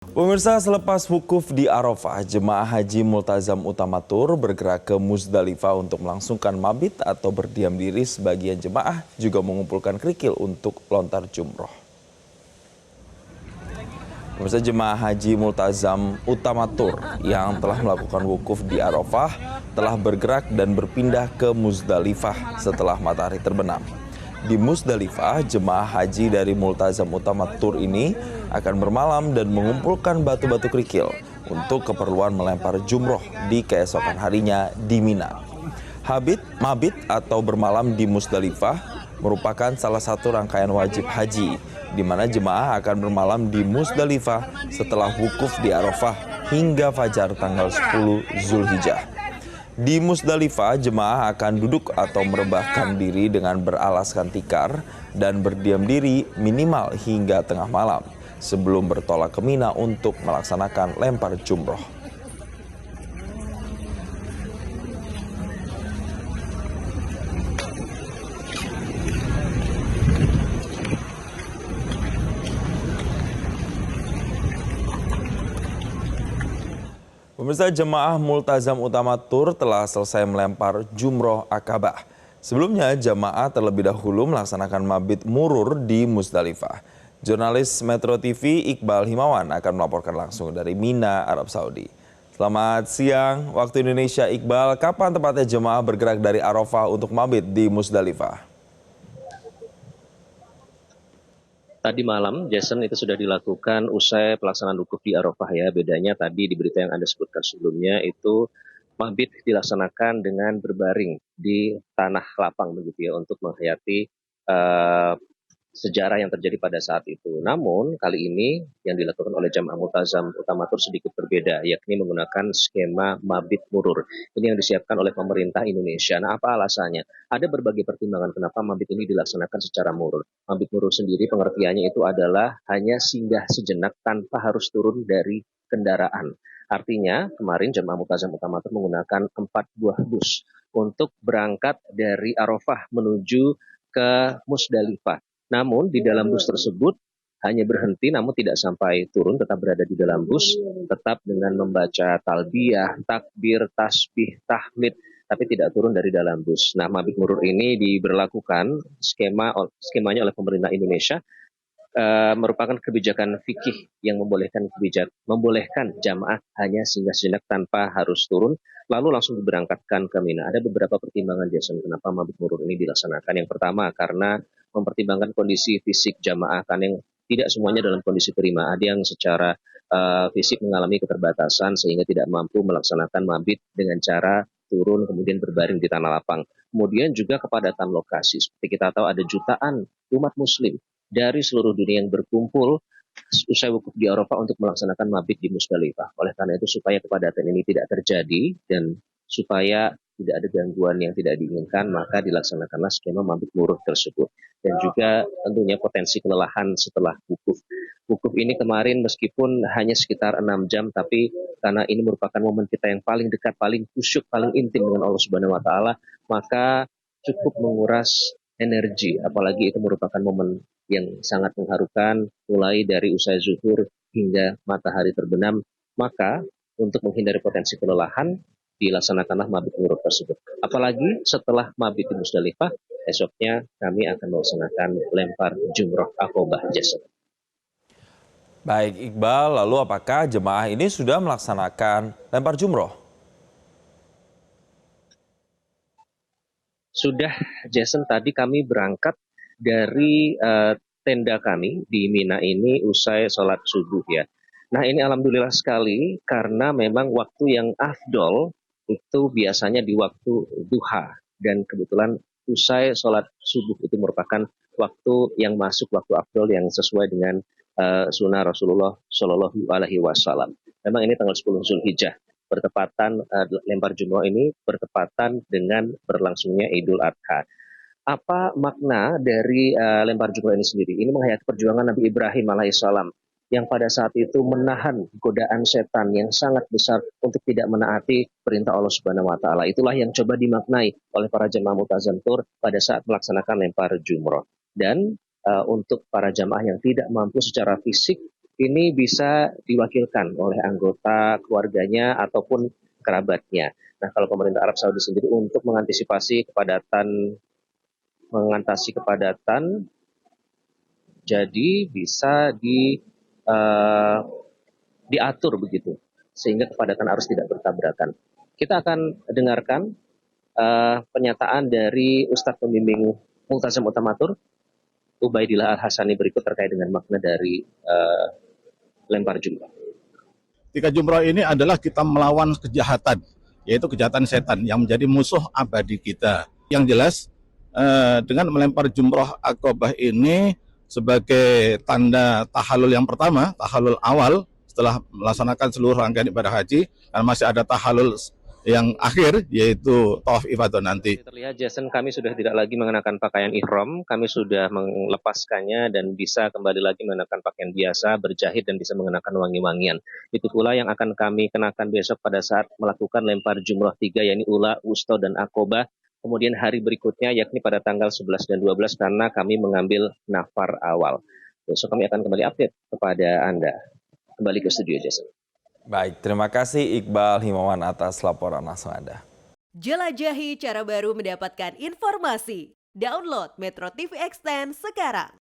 Pemirsa, selepas wukuf di Arafah, jemaah haji Multazam Utamatur bergerak ke Musdalifah untuk melangsungkan mabit atau berdiam diri. Sebagian jemaah juga mengumpulkan kerikil untuk lontar jumroh. Pemirsa, jemaah haji Multazam Utamatur yang telah melakukan wukuf di Arafah telah bergerak dan berpindah ke Musdalifah setelah matahari terbenam. Di Musdalifah, jemaah haji dari Multazam Utamatur ini akan bermalam dan mengumpulkan batu-batu kerikil untuk keperluan melempar jumroh di keesokan harinya di Mina. Mabit atau bermalam di Musdalifah merupakan salah satu rangkaian wajib haji, di mana jemaah akan bermalam di Musdalifah setelah wukuf di Arafah hingga fajar tanggal 10 Zulhijjah. Di Musdalifah, jemaah akan duduk atau merebahkan diri dengan beralaskan tikar dan berdiam diri minimal hingga tengah malam sebelum bertolak ke Mina untuk melaksanakan lempar jumroh. Pemirsa, jemaah Multazam Utamatur telah selesai melempar jumroh Akabah. Sebelumnya, jemaah terlebih dahulu melaksanakan mabit murur di Musdalifah. Jurnalis Metro TV Iqbal Himawan akan melaporkan langsung dari Mina, Arab Saudi. Selamat siang waktu Indonesia, Iqbal. Kapan tepatnya jemaah bergerak dari Arafah untuk mabit di Musdalifah? Tadi malam, Jason, itu sudah dilakukan usai pelaksanaan wukuf di Arafah ya. Bedanya tadi di berita yang Anda sebutkan sebelumnya itu mabit dilaksanakan dengan berbaring di tanah lapang begitu ya untuk menghayati eh, sejarah yang terjadi pada saat itu. Namun kali ini yang dilakukan oleh Jamaah Multazam Utamatur sedikit berbeda, yakni menggunakan skema mabit murur. Ini yang disiapkan oleh pemerintah Indonesia. Nah, apa alasannya? Ada berbagai pertimbangan kenapa mabit ini dilaksanakan secara murur. Mabit murur sendiri pengertiannya itu adalah hanya singgah sejenak tanpa harus turun dari kendaraan. Artinya kemarin Jamaah Multazam Utamatur menggunakan 4 buah bus untuk berangkat dari Arafah menuju ke Musdalifah. Namun di dalam bus tersebut hanya berhenti namun tidak sampai turun, tetap berada di dalam bus, tetap dengan membaca talbiyah, takbir, tasbih, tahmid, tapi tidak turun dari dalam bus. Nah, mabit murur ini diberlakukan skemanya oleh pemerintah Indonesia, merupakan kebijakan fikih yang membolehkan jamaah hanya singgah sejenak tanpa harus turun, lalu langsung diberangkatkan ke Mina. Ada beberapa pertimbangan, Jason, kenapa mabit murur ini dilaksanakan. Yang pertama, karena mempertimbangkan kondisi fisik jamaah, kan yang tidak semuanya dalam kondisi prima. Ada yang secara fisik mengalami keterbatasan sehingga tidak mampu melaksanakan mabit dengan cara turun kemudian berbaring di tanah lapang. Kemudian juga kepadatan lokasi. Seperti kita tahu ada jutaan umat muslim dari seluruh dunia yang berkumpul usai wukuf di Arafah untuk melaksanakan mabit di Musdalifah. Oleh karena itu supaya kepadatan ini tidak terjadi dan supaya tidak ada gangguan yang tidak diinginkan, maka dilaksanakanlah skema mabit murur tersebut. Dan juga tentunya potensi kelelahan setelah wukuf. Wukuf ini kemarin meskipun hanya sekitar 6 jam, tapi karena ini merupakan momen kita yang paling dekat, paling khusyuk, paling intim dengan Allah Subhanahu wa Ta'ala, maka cukup menguras energi, apalagi itu merupakan momen yang sangat mengharukan mulai dari usai zuhur hingga matahari terbenam. Maka untuk menghindari potensi kelelahan dilaksanakanlah mabit murur tersebut. Apalagi setelah mabit di Musdalifah, esoknya kami akan melaksanakan lempar jumroh akobah, Jason. Baik, Iqbal, lalu apakah jemaah ini sudah melaksanakan lempar jumroh? Sudah, Jason, tadi kami berangkat dari tenda kami di Mina ini usai sholat subuh ya. Nah, ini alhamdulillah sekali karena memang waktu yang afdol itu biasanya di waktu duha, dan kebetulan usai sholat subuh itu merupakan waktu yang masuk waktu afdol yang sesuai dengan sunnah Rasulullah Shallallahu Alaihi Wasallam. Memang ini tanggal 10 Zulhijjah, bertepatan lempar jumroh ini bertepatan dengan berlangsungnya Idul Adha. Apa makna dari lempar jumroh ini sendiri? Ini menghayati perjuangan Nabi Ibrahim alaihissalam yang pada saat itu menahan godaan setan yang sangat besar untuk tidak menaati perintah Allah Subhanahu wa Ta'ala. Itulah yang coba dimaknai oleh para jemaah Multazam Tur pada saat melaksanakan lempar jumroh. Dan untuk para jamaah yang tidak mampu secara fisik ini bisa diwakilkan oleh anggota keluarganya ataupun kerabatnya. Nah, kalau pemerintah Arab Saudi sendiri untuk mengantisipasi kepadatan, jadi bisa diatur begitu, sehingga kepadatan arus tidak bertabrakan. Kita akan dengarkan pernyataan dari Ustadz Pembimbing Multazam Utamatur, Ubaidillah Al-Hasani berikut terkait dengan makna dari lempar jumroh. Ketika jumroh ini adalah kita melawan kejahatan, yaitu kejahatan setan yang menjadi musuh abadi kita. Yang jelas, dengan melempar jumroh Aqobah ini sebagai tanda tahalul yang pertama, tahalul awal setelah melaksanakan seluruh rangkaian ibadah haji, dan masih ada tahalul yang akhir, yaitu tawaf ifadah nanti. Terlihat Jason, kami sudah tidak lagi mengenakan pakaian ihram, kami sudah melepaskannya dan bisa kembali lagi mengenakan pakaian biasa, berjahit dan bisa mengenakan wangi-wangian. Itu pula yang akan kami kenakan besok pada saat melakukan lempar jumroh 3, yakni Ula, Wusta, dan Aqobah. Kemudian hari berikutnya yakni pada tanggal 11 dan 12 karena kami mengambil nafar awal. Besok kami akan kembali update kepada Anda. Kembali ke studio Jason. Baik, terima kasih Iqbal Himawan atas laporan langsung Anda. Jelajahi cara baru mendapatkan informasi. Download Metro TV Extend sekarang.